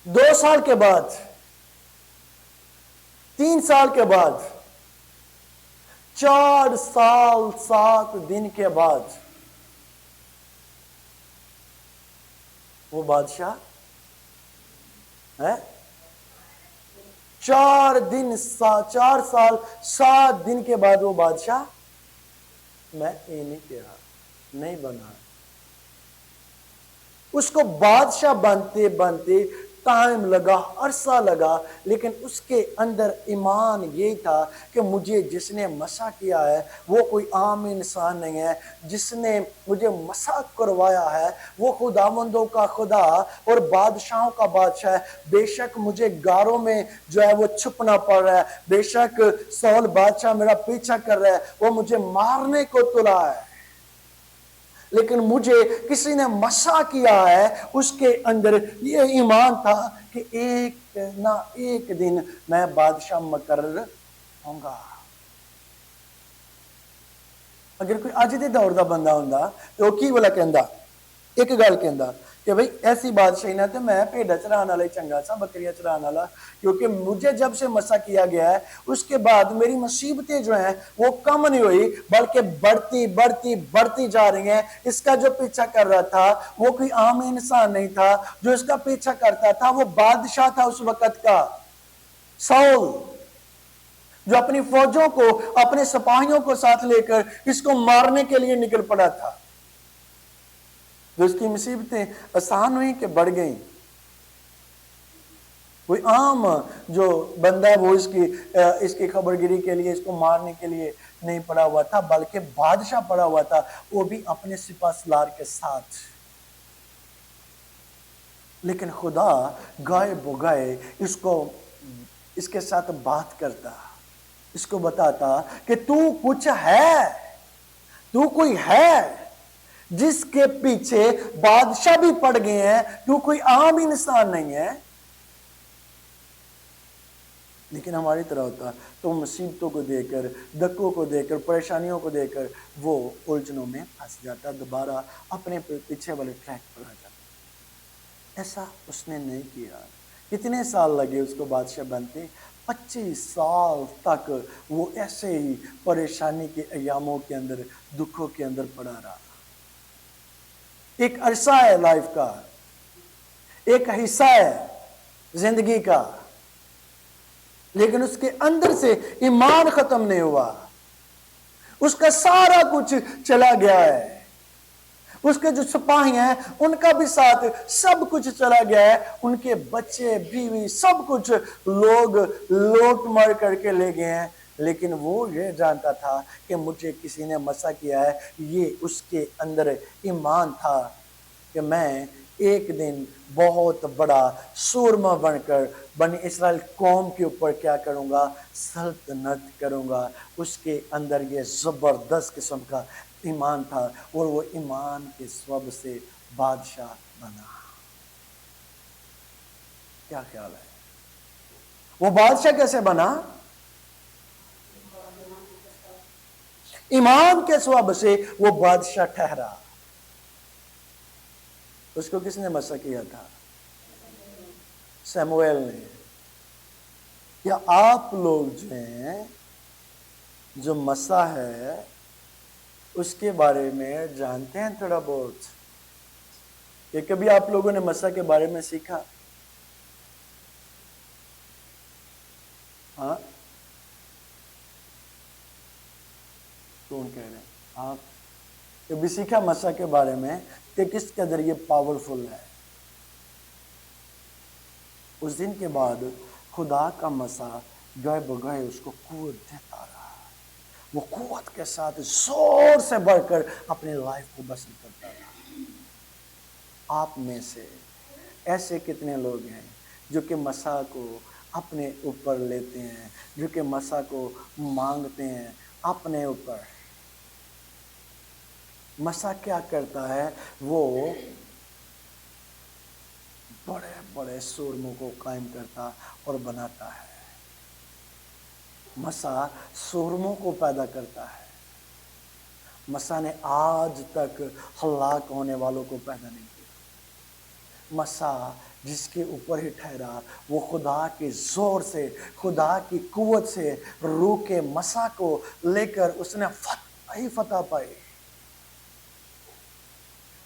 2 سال کے بعد، 3 سال کے بعد، 4 سال 7 دن کے بعد وہ بادشاہ ہے. 4 سال 7 دن کے بعد وہ بادشاہ. میں یہ نہیں کہا نہیں بنا. اس کو بادشاہ بنتے بنتے ٹائم لگا، عرصہ لگا، لیکن اس کے اندر ایمان یہ تھا کہ مجھے جس نے مسح کیا ہے وہ کوئی عام انسان نہیں ہے. جس نے مجھے مسح کروایا ہے وہ خداوندوں کا خدا اور بادشاہوں کا بادشاہ ہے. بے شک مجھے غاروں میں جو ہے وہ چھپنا پڑ رہا ہے، بے شک سول بادشاہ میرا پیچھا کر رہا ہے، وہ مجھے مارنے کو تلا ہے، لیکن مجھے کسی نے مسح کیا ہے. اس کے اندر یہ ایمان تھا کہ ایک نہ ایک دن میں بادشاہ مقرر ہوں گا. اگر کوئی اج دے دور دا بندہ ہوندا تو وہ کی والا کہندا؟ ایک گل کہندا کہ بھئی ایسی بادشاہی نہ تو میں بھیڈا چران والا ہی چنگا سا، بکریاں چران والا، کیونکہ مجھے جب سے مسح کیا گیا ہے اس کے بعد میری مصیبتیں جو ہیں وہ کم نہیں ہوئی بلکہ بڑھتی بڑھتی بڑھتی جا رہی ہیں. اس کا جو پیچھا کر رہا تھا وہ کوئی عام انسان نہیں تھا، جو اس کا پیچھا کرتا تھا وہ بادشاہ تھا اس وقت کا، سول، جو اپنی فوجوں کو اپنے سپاہیوں کو ساتھ لے کر اس کو مارنے کے لیے نکل پڑا تھا. جو اس کی مصیبتیں آسان ہوئیں کہ بڑھ گئیں. کوئی عام جو بندہ ہے وہ اس کی خبر گیری کے لیے، اس کو مارنے کے لیے نہیں پڑا ہوا تھا، بلکہ بادشاہ پڑا ہوا تھا، وہ بھی اپنے سپہ سالار کے ساتھ. لیکن خدا گائے بگائے اس کے ساتھ بات کرتا، اس کو بتاتا کہ تو کچھ ہے، تو کوئی ہے جس کے پیچھے بادشاہ بھی پڑ گئے ہیں، تو کوئی عام انسان نہیں ہے. لیکن ہماری طرح ہوتا تو مصیبتوں کو دے کر، دکوں کو دے کر، پریشانیوں کو دے کر وہ الجھنوں میں پھنس جاتا، دوبارہ اپنے پیچھے والے ٹریک پر آ جاتا. ایسا اس نے نہیں کیا. کتنے سال لگے اس کو بادشاہ بنتے؟ 25 سال تک وہ ایسے ہی پریشانی کے ایاموں کے اندر، دکھوں کے اندر پڑا رہا. ایک عرصہ ہے لائف کا، ایک حصہ ہے زندگی کا، لیکن اس کے اندر سے ایمان ختم نہیں ہوا. اس کا سارا کچھ چلا گیا ہے. اس کے جو سپاہی ہیں ان کا بھی ساتھ سب کچھ چلا گیا ہے. ان کے بچے بیوی سب کچھ لوگ لوٹ مار کر کے لے گئے ہیں. لیکن وہ یہ جانتا تھا کہ مجھے کسی نے مسح کیا ہے. یہ اس کے اندر ایمان تھا کہ میں ایک دن بہت بڑا سورما بن کر بنی اسرائیل قوم کے اوپر کیا کروں گا؟ سلطنت کروں گا. اس کے اندر یہ زبردست قسم کا ایمان تھا اور وہ ایمان کے سبب سے بادشاہ بنا. کیا خیال ہے؟ وہ بادشاہ کیسے بنا؟ ایمان کے سبب سے وہ بادشاہ ٹھہرا. اس کو کس نے مسح کیا تھا؟ سموئیل نے. کیا آپ لوگ جو ہیں جو مسح ہے اس کے بارے میں جانتے ہیں تھوڑا بہت؟ کہ کبھی آپ لوگوں نے مسح کے بارے میں سیکھا؟ ہاں کون کہہ رہے ہیں؟ آپ کبھی سیکھا مسح کے بارے میں کہ کس قدر یہ پاورفل ہے؟ اس دن کے بعد خدا کا مسح گائے بگائے اس کو قوت دیتا رہا. وہ قوت کے ساتھ زور سے بڑھ کر اپنی لائف کو بسر کرتا رہا. آپ میں سے ایسے کتنے لوگ ہیں جو کہ مسح کو اپنے اوپر لیتے ہیں، جو کہ مسا کو مانگتے ہیں اپنے اوپر۔ مسا کیا کرتا ہے؟ وہ بڑے بڑے سورموں کو قائم کرتا اور بناتا ہے۔ مسا سورموں کو پیدا کرتا ہے۔ مسا نے آج تک ہلاک ہونے والوں کو پیدا نہیں کیا۔ مسا جس کے اوپر ہی ٹھہرا، وہ خدا کے زور سے، خدا کی قوت سے روح کے مسا کو لے کر اس نے فتح ہی فتح پائی۔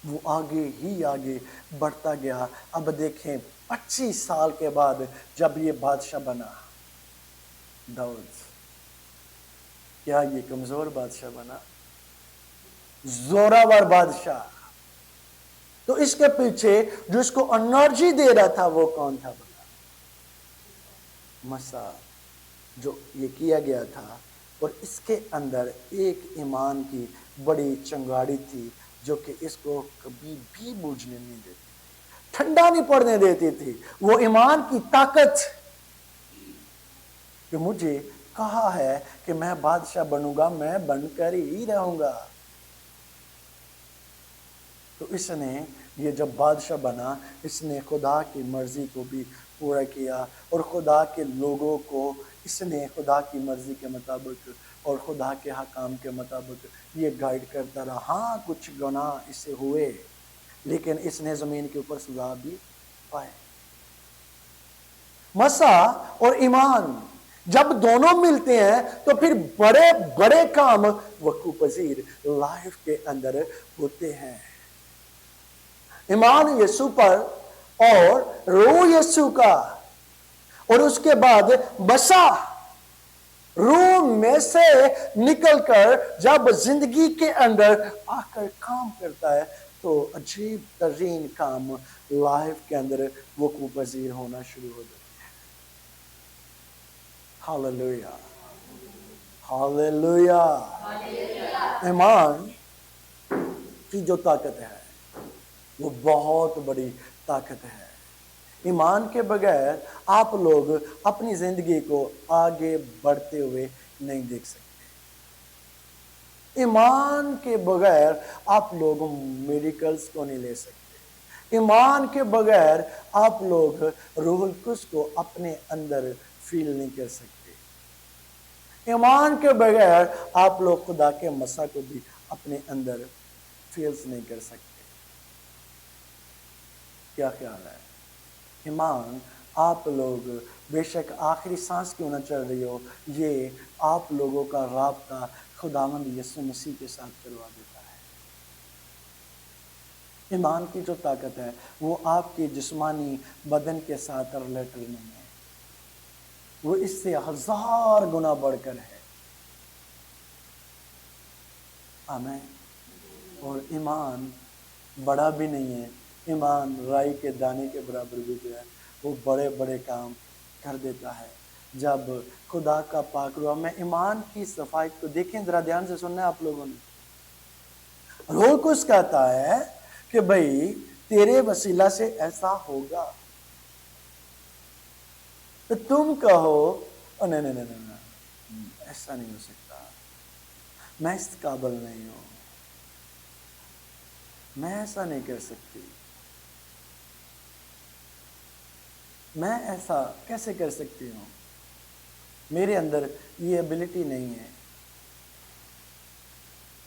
وہ آگے ہی آگے بڑھتا گیا۔ اب دیکھیں 25 سال کے بعد جب یہ بادشاہ بنا داؤد، کیا یہ کمزور بادشاہ بنا؟ زوراور بادشاہ۔ تو اس کے پیچھے جو اس کو انرجی دے رہا تھا وہ کون تھا؟ بنا مسا، جو یہ کیا گیا تھا۔ اور اس کے اندر ایک ایمان کی بڑی چنگاڑی تھی جو کہ اس کو کبھی بھی بوجھنے نہیں دیتی، ٹھنڈا نہیں پڑنے دیتی تھی۔ وہ ایمان کی طاقت کہ مجھے کہا ہے کہ میں بادشاہ بنوں گا، میں بن کر ہی رہوں گا۔ تو اس نے یہ جب بادشاہ بنا، اس نے خدا کی مرضی کو بھی پورا کیا، اور خدا کے لوگوں کو اس نے خدا کی مرضی کے مطابق اور خدا کے حکام کے مطابق یہ گائیڈ کرتا رہا۔ ہاں کچھ گناہ اس سے ہوئے، لیکن اس نے زمین کے اوپر سزا بھی پائے۔ مسا اور ایمان جب دونوں ملتے ہیں تو پھر بڑے بڑے کام وقوع پذیر لائف کے اندر ہوتے ہیں۔ ایمان یسوع پر اور روح یسوع کا، اور اس کے بعد مسا روح میں سے نکل کر جب زندگی کے اندر آ کر کام کرتا ہے تو عجیب ترین کام لائف کے اندر وقوع پذیر ہونا شروع ہو جاتا ہے۔ Hallelujah, hallelujah. ایمان کی جو طاقت ہے وہ بہت بڑی طاقت ہے۔ ایمان کے بغیر آپ لوگ اپنی زندگی کو آگے بڑھتے ہوئے نہیں دیکھ سکتے۔ ایمان کے بغیر آپ لوگ میریکلز کو نہیں لے سکتے۔ ایمان کے بغیر آپ لوگ روح القدس کو اپنے اندر فیل نہیں کر سکتے۔ ایمان کے بغیر آپ لوگ خدا کے مسا کو بھی اپنے اندر فیلز نہیں کر سکتے۔ کیا خیال ہے؟ ایمان آپ لوگ بے شک آخری سانس کیوں نہ چل رہی ہو، یہ آپ لوگوں کا رابطہ خداوند یسوع مسیح کے ساتھ کروا دیتا ہے۔ ایمان کی جو طاقت ہے وہ آپ کے جسمانی بدن کے ساتھ ریلیٹڈ نہیں ہے، وہ اس سے 1000 گنا بڑھ کر ہے۔ آمین۔ اور ایمان بڑا بھی نہیں ہے، ایمان رائی کے دانے کے برابر بھی جو ہے وہ بڑے بڑے کام کر دیتا ہے۔ جب خدا کا پاک روح، میں ایمان کی صفائی کو دیکھیں ذرا دھیان سے سننا ہے آپ لوگوں نے۔ روح القدس کہتا ہے کہ بھئی تیرے وسیلہ سے ایسا ہوگا، تو تم کہو نہیں نہیں نہیں نہیں، ایسا نہیں ہو سکتا، میں اس قابل نہیں ہوں، میں ایسا نہیں کر سکتی، میں ایسا کیسے کر سکتی ہوں، میرے اندر یہ ایبلٹی نہیں ہے۔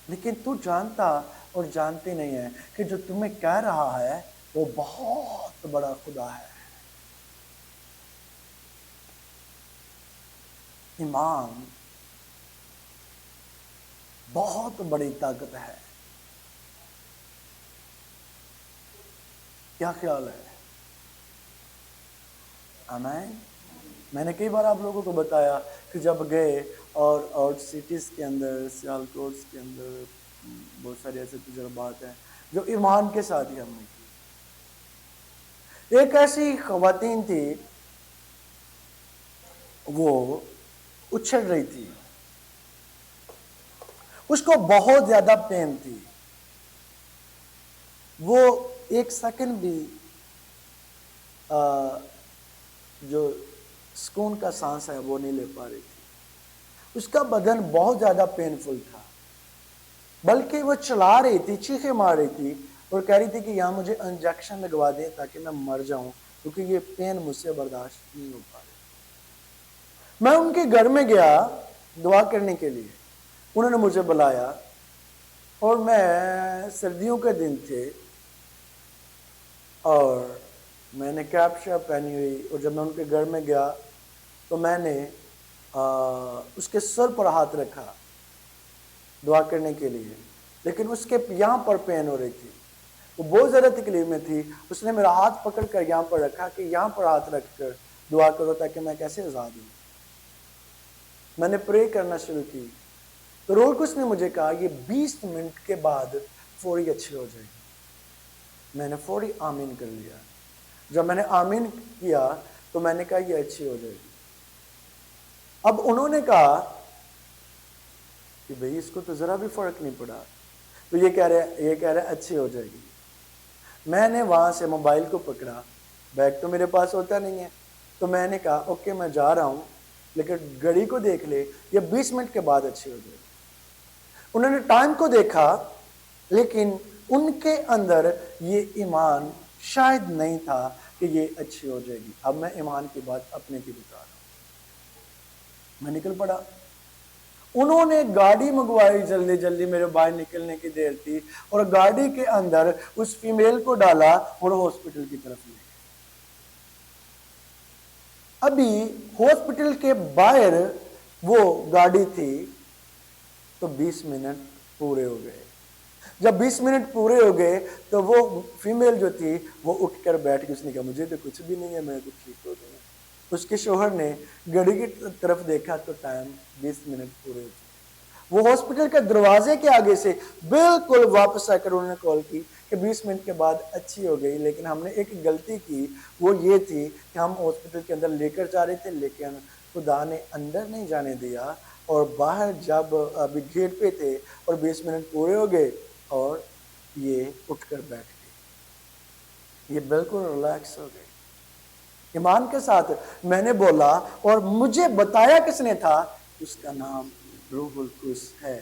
لیکن تو جانتا اور جانتے نہیں ہے کہ جو تمہیں کہہ رہا ہے وہ بہت بڑا خدا ہے۔ ایمان بہت بڑی طاقت ہے۔ کیا خیال ہے؟ آمین۔ میں نے کئی بار آپ لوگوں کو بتایا کہ جب گئے اور آؤٹ سٹیز کے اندر، سیالکوٹس کے اندر بہت سارے ایسے تجربات ہیں جو ایمان کے ساتھ ہی ہم نے کی۔ ایک ایسی خواتین تھی، وہ اچھل رہی تھی، اس کو بہت زیادہ پین تھی، وہ ایک سیکنڈ بھی جو سکون کا سانس ہے وہ نہیں لے پا رہی تھی. اس کا بدن بہت زیادہ پینفل تھا، بلکہ وہ چلا رہی تھی، چیخیں مار رہی تھی اور کہہ رہی تھی کہ یہاں مجھے انجیکشن لگوا دیں تاکہ میں مر جاؤں، کیونکہ یہ پین مجھ سے برداشت نہیں ہو پا رہی. میں ان کے گھر میں گیا دعا کرنے کے لیے. انہوں نے مجھے بلایا اور میں سردیوں کے دن تھے اور میں نے کیپ شیپ پہنی ہوئی، اور جب میں ان کے گھر میں گیا تو میں نے اس کے سر پر ہاتھ رکھا دعا کرنے کے لیے، لیکن اس کے یہاں پر پین ہو رہی تھی، وہ بہت زیادہ تکلیف میں تھی. اس نے میرا ہاتھ پکڑ کر یہاں پر رکھا کہ یہاں پر ہاتھ رکھ کر دعا کرو تاکہ میں کیسے آزاد ہوں. میں نے پرے کرنا شروع کی تو روح القدس نے مجھے کہا یہ 20 منٹ کے بعد فوری اچھی ہو جائے گی. میں نے فوری آمین کر لیا. جب میں نے آمین کیا تو میں نے کہا یہ اچھی ہو جائے گی. اب انہوں نے کہا کہ بھئی اس کو تو ذرا بھی فرق نہیں پڑا، تو یہ کہہ رہے اچھی ہو جائے گی. میں نے وہاں سے موبائل کو پکڑا، بیگ تو میرے پاس ہوتا نہیں ہے، تو میں نے کہا اوکے میں جا رہا ہوں، لیکن گھڑی کو دیکھ لے یہ 20 منٹ کے بعد اچھی ہو جائے گی. انہوں نے ٹائم کو دیکھا، لیکن ان کے اندر یہ ایمان شاید نہیں تھا کہ یہ اچھی ہو جائے گی. اب میں ایمان کی بات اپنے کی بتا رہا ہوں. میں نکل پڑا. انہوں نے گاڑی منگوائی، جلدی جلدی میرے باہر نکلنے کی دیر تھی، اور گاڑی کے اندر اس فیمیل کو ڈالا اور ہاسپٹل کی طرف لے گئے. ابھی ہاسپٹل کے باہر وہ گاڑی تھی تو 20 منٹ پورے ہو گئے. جب 20 منٹ پورے ہو گئے تو وہ فیمیل جو تھی وہ اٹھ کر بیٹھ گئی. اس نے کہا مجھے تو کچھ بھی نہیں ہے، میں تو ٹھیک ہو گیا. اس کے شوہر نے گھڑی کی طرف دیکھا تو ٹائم 20 منٹ پورے ہو چکے. وہ ہاسپٹل کے دروازے کے آگے سے بالکل واپس آ کر انہوں نے کال کی کہ 20 منٹ کے بعد اچھی ہو گئی، لیکن ہم نے ایک غلطی کی، وہ یہ تھی کہ ہم ہاسپٹل کے اندر لے کر جا رہے تھے، لیکن خدا نے اندر نہیں جانے دیا، اور باہر جب ابھی گیٹ پہ تھے اور 20 منٹ پورے ہو گئے اور یہ اٹھ کر بیٹھ گئے. یہ بالکل ریلیکس ہو گئے. ایمان کے ساتھ میں نے بولا، اور مجھے بتایا کس نے تھا؟ اس کا نام روح القدس ہے،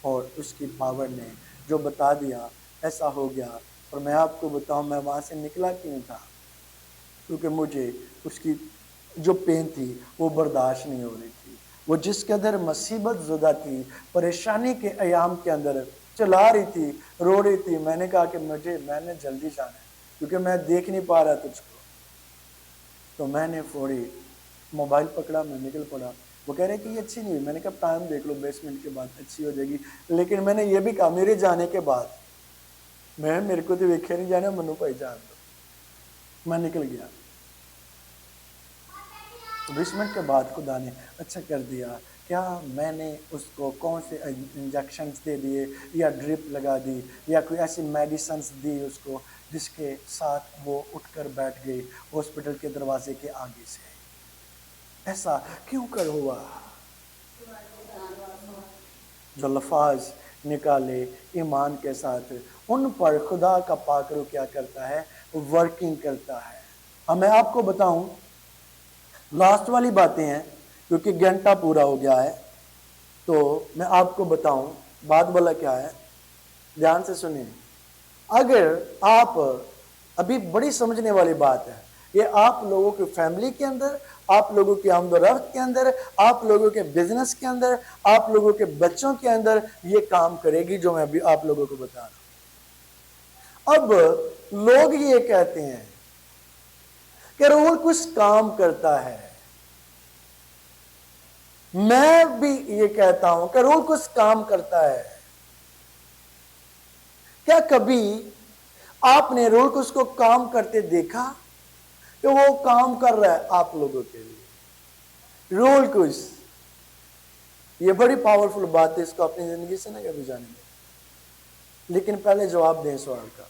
اور اس کی پاور نے جو بتا دیا ایسا ہو گیا. اور میں آپ کو بتاؤں میں وہاں سے نکلا کیوں تھا؟ کیونکہ مجھے اس کی جو پین تھی وہ برداشت نہیں ہو رہی تھی. وہ جس کے اندر مصیبت زدہ تھی، پریشانی کے ایام کے اندر چلا رہی تھی، رو رہی تھی. میں نے کہا کہ میں نے جلدی جانا ہے کیونکہ میں دیکھ نہیں پا رہا تجھ کو. تو میں نے فوری موبائل پکڑا، میں نکل پڑا. وہ کہہ رہے کہ یہ اچھی نہیں ہوئی. میں نے کہا ٹائم دیکھ لو، 20 منٹ کے بعد اچھی ہو جائے گی. لیکن میں نے یہ بھی کہا میرے جانے کے بعد میرے کو تو ویکھے نہیں جانا، منو بھائی جان دو. میں نکل گیا. 20 منٹ کے بعد خدا نے اچھا کر دیا. کیا میں نے اس کو کون سے انجیکشنز دے دیے، یا ڈرپ لگا دی، یا کوئی ایسی میڈیسنز دی اس کو جس کے ساتھ وہ اٹھ کر بیٹھ گئی ہاسپٹل کے دروازے کے آگے سے؟ ایسا کیوں کر ہوا؟ جو لفاظ نکالے ایمان کے ساتھ، ان پر خدا کا پاک روح کیا کرتا ہے؟ ورکنگ کرتا ہے. اب میں آپ کو بتاؤں، لاسٹ والی باتیں ہیں کیونکہ گھنٹہ پورا ہو گیا ہے، تو میں آپ کو بتاؤں بات والا کیا ہے. دھیان سے سنیں. اگر آپ ابھی بڑی سمجھنے والی بات ہے، یہ آپ لوگوں کی فیملی کے اندر، آپ لوگوں کی آمد و رفت کے اندر، آپ لوگوں کے بزنس کے اندر، آپ لوگوں کے بچوں کے اندر یہ کام کرے گی جو میں ابھی آپ لوگوں کو بتا رہا ہوں. اب لوگ یہ کہتے ہیں کہ روح القدس کام کرتا ہے. میں بھی یہ کہتا ہوں کہ روح القدس کام کرتا ہے. کیا کبھی آپ نے روح القدس کو کام کرتے دیکھا کہ وہ کام کر رہا ہے آپ لوگوں کے لیے؟ روح القدس یہ بڑی پاورفل بات ہے، اس کو اپنی زندگی سے نہ کبھی جانے دیں. لیکن پہلے جواب دیں سوال کا.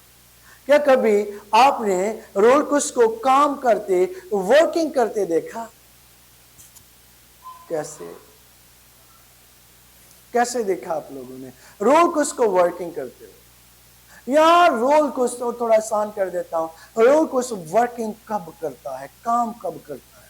کیا کبھی آپ نے روح القدس کو کام کرتے، ورکنگ کرتے دیکھا؟ کیسے دیکھا آپ لوگوں نے روح القدس کو ورکنگ کرتے ہوئے؟ یار روح القدس تو تھوڑا آسان کر دیتا ہوں. روح القدس ورکنگ کب کرتا ہے، کام کب کرتا ہے؟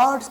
8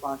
5